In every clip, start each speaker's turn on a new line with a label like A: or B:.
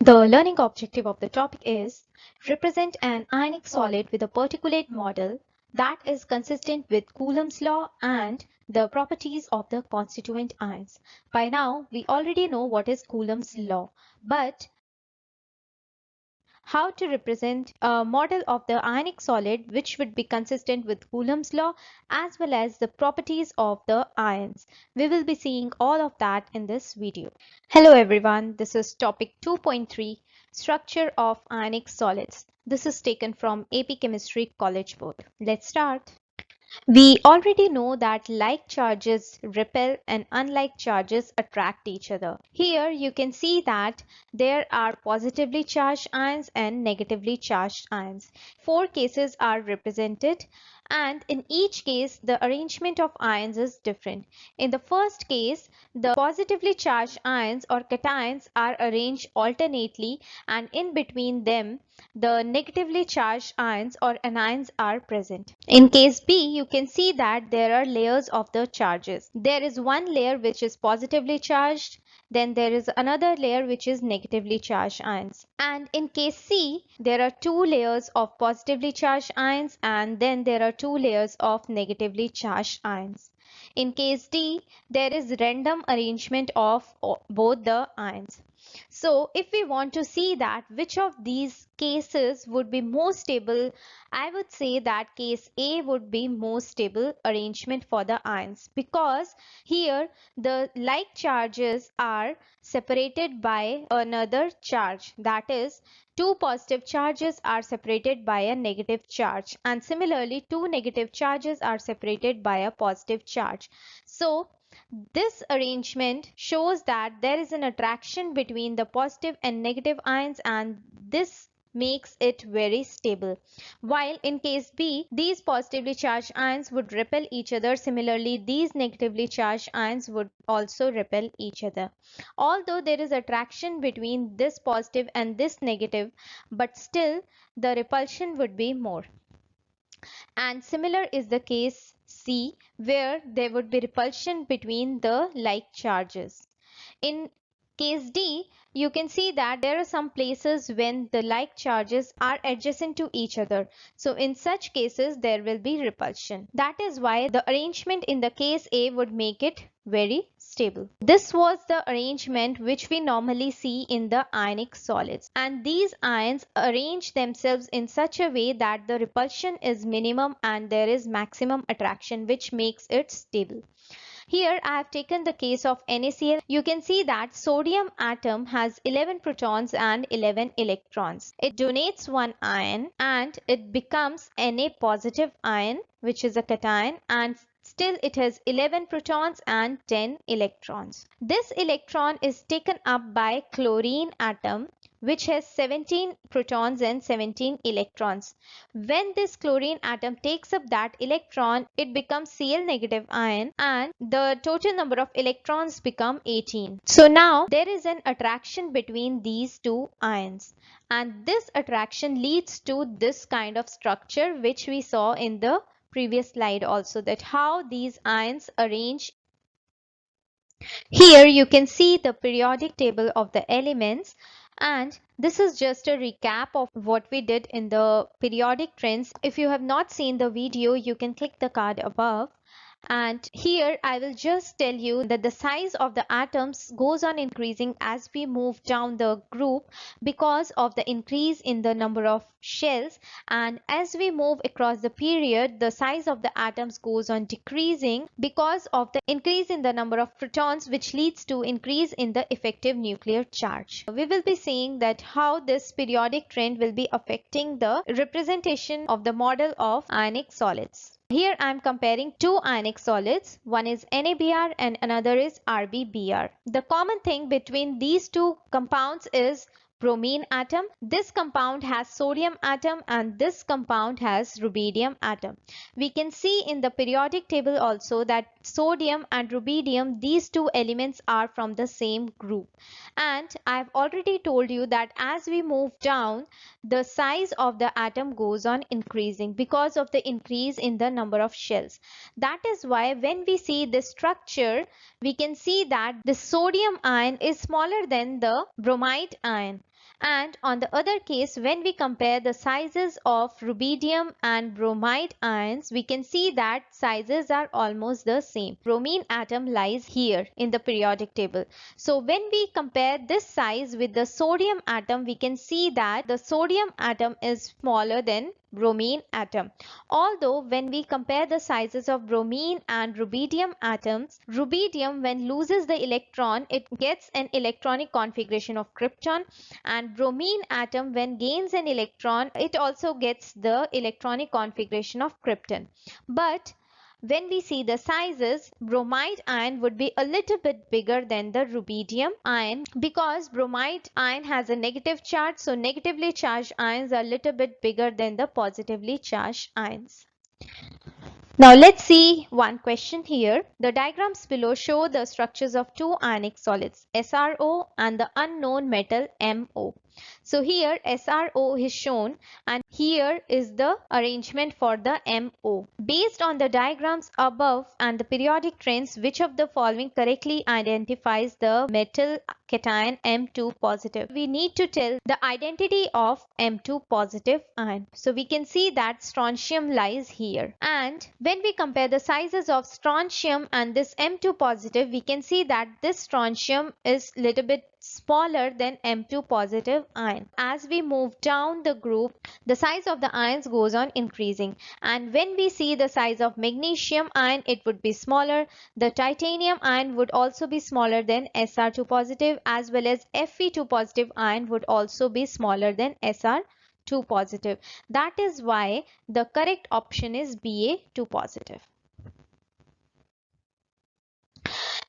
A: The learning objective of the topic is represent an ionic solid with a particulate model that is consistent with Coulomb's law and the properties of the constituent ions. By now, we already know what is Coulomb's law, but how to represent a model of the ionic solid which would be consistent with Coulomb's law as well as the properties of the ions. We will be seeing all of that in this video. Hello everyone, this is topic 2.3, structure of ionic solids. This is taken from AP Chemistry College Board. Let's start. We already know that like charges repel and unlike charges attract each other. Here you can see that there are positively charged ions and negatively charged ions. Four cases are represented, and in each case the arrangement of ions is different. In the first case, the positively charged ions or cations are arranged alternately, and in between them the negatively charged ions or anions are present. In case B, you can see that there are layers of the charges. There is one layer which is positively charged, then there is another layer which is negatively charged ions. And in case C, there are two layers of positively charged ions and then there are two layers of negatively charged ions. In case D, there is random arrangement of both the ions. So if we want to see that which of these cases would be more stable, I would say that case A would be more stable arrangement for the ions, because here the like charges are separated by another charge, that is two positive charges are separated by a negative charge, and similarly two negative charges are separated by a positive charge. So this arrangement shows that there is an attraction between the positive and negative ions, and this makes it very stable. While in case B, these positively charged ions would repel each other. Similarly, these negatively charged ions would also repel each other. Although there is attraction between this positive and this negative, but still the repulsion would be more. And similar is the case C, where there would be repulsion between the like charges. In case D, you can see that there are some places when the like charges are adjacent to each other. So in such cases, there will be repulsion. That is why the arrangement in the case A would make it very stable. This was the arrangement which we normally see in the ionic solids, and these ions arrange themselves in such a way that the repulsion is minimum and there is maximum attraction, which makes it stable. Here I have taken the case of NaCl. You can see that sodium atom has 11 protons and 11 electrons. It donates one ion and it becomes Na positive ion, which is a cation, and still it has 11 protons and 10 electrons. This electron is taken up by chlorine atom, which has 17 protons and 17 electrons. When this chlorine atom takes up that electron, it becomes Cl negative ion and the total number of electrons become 18. So now there is an attraction between these two ions, and this attraction leads to this kind of structure which we saw in the previous slide also, that how these ions arrange. Here you can see the periodic table of the elements, and this is just a recap of what we did in the periodic trends. If you have not seen the video, you can click the card above. And here I will just tell you that the size of the atoms goes on increasing as we move down the group because of the increase in the number of shells, and as we move across the period, the size of the atoms goes on decreasing because of the increase in the number of protons, which leads to increase in the effective nuclear charge. We will be seeing that how this periodic trend will be affecting the representation of the model of ionic solids. Here I am comparing two ionic solids. One is NaBr and another is RbBr. The common thing between these two compounds is bromine atom. This compound has sodium atom and this compound has rubidium atom. We can see in the periodic table also that sodium and rubidium, these two elements are from the same group. And I have already told you that as we move down, the size of the atom goes on increasing because of the increase in the number of shells. That is why when we see this structure, we can see that the sodium ion is smaller than the bromide ion. And on the other case, when we compare the sizes of rubidium and bromide ions, we can see that sizes are almost the same. Bromine atom lies here in the periodic table. So when we compare this size with the sodium atom, we can see that the sodium atom is smaller than bromine atom. Although when we compare the sizes of bromine and rubidium atoms, rubidium when loses the electron, it gets an electronic configuration of krypton, and bromine atom when gains an electron, it also gets the electronic configuration of krypton. But when we see the sizes, bromide ion would be a little bit bigger than the rubidium ion because bromide ion has a negative charge, so negatively charged ions are a little bit bigger than the positively charged ions. Now let's see one question here. The diagrams below show the structures of two ionic solids, SRO and the unknown metal MO. So here SRO is shown and here is the arrangement for the MO. Based on the diagrams above and the periodic trends, which of the following correctly identifies the metal cation M2 positive? We need to tell the identity of M2 positive ion. So we can see that strontium lies here. And when we compare the sizes of strontium and this M2 positive, we can see that this strontium is little bit smaller than M2 positive ion. As we move down the group, the size of the ions goes on increasing, and when we see the size of magnesium ion, it would be smaller. The titanium ion would also be smaller than Sr2 positive, as well as Fe2 positive ion would also be smaller than Sr2 positive. That is why the correct option is Ba2 positive.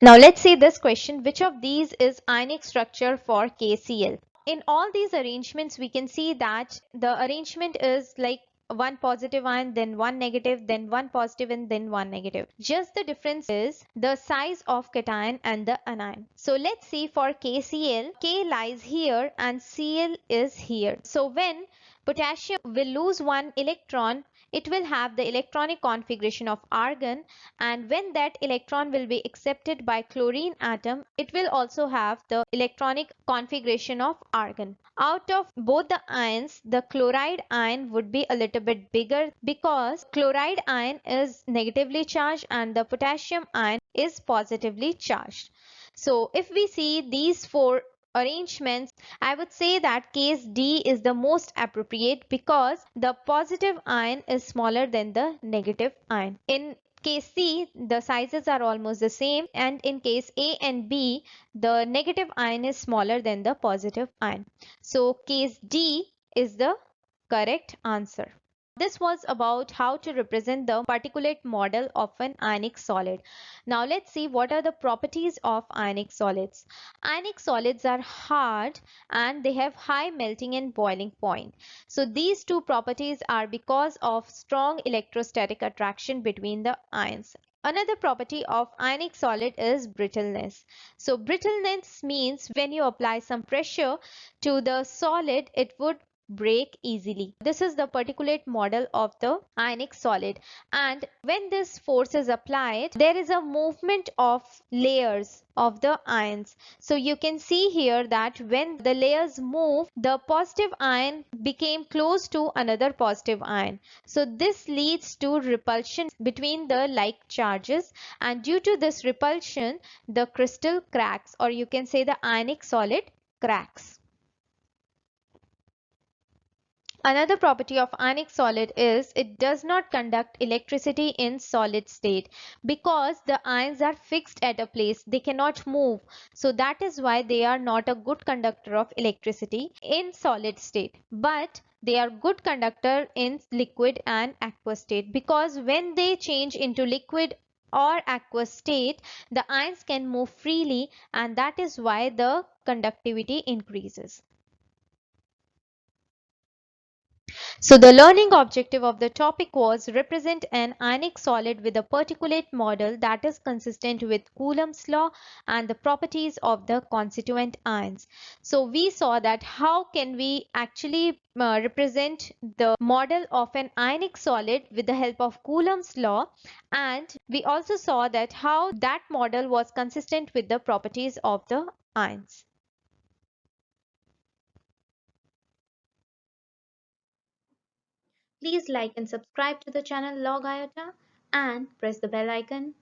A: Now let's see this question. Which of these is ionic structure for KCl? In all these arrangements, we can see that the arrangement is like one positive ion, then one negative, then one positive, and then one negative. Just the difference is the size of cation and the anion. So let's see for KCl, K lies here and Cl is here. So when potassium will lose one electron, it will have the electronic configuration of argon, and when that electron will be accepted by chlorine atom, it will also have the electronic configuration of argon. Out of both the ions, the chloride ion would be a little bit bigger because chloride ion is negatively charged and the potassium ion is positively charged. So if we see these four arrangements, I would say that case D is the most appropriate because the positive ion is smaller than the negative ion. In case C, the sizes are almost the same, and in case A and B, the negative ion is smaller than the positive ion. So case D is the correct answer. This was about how to represent the particulate model of an ionic solid. Now let's see what are the properties of ionic solids. Ionic solids are hard and they have high melting and boiling point. So these two properties are because of strong electrostatic attraction between the ions. Another property of ionic solid is brittleness. So brittleness means when you apply some pressure to the solid, it would break easily. This is the particulate model of the ionic solid, and when this force is applied, there is a movement of layers of the ions. So you can see here that when the layers move, the positive ion became close to another positive ion. So this leads to repulsion between the like charges, and due to this repulsion, the crystal cracks, or you can say the ionic solid cracks. Another property of ionic solid is it does not conduct electricity in solid state because the ions are fixed at a place. They cannot move. So that is why they are not a good conductor of electricity in solid state. But they are good conductor in liquid and aqueous state because when they change into liquid or aqueous state, the ions can move freely, and that is why the conductivity increases. So the learning objective of the topic was represent an ionic solid with a particulate model that is consistent with Coulomb's law and the properties of the constituent ions. So we saw that how can we actually represent the model of an ionic solid with the help of Coulomb's law, and we also saw that how that model was consistent with the properties of the ions. Please like and subscribe to the channel Log IOTA and press the bell icon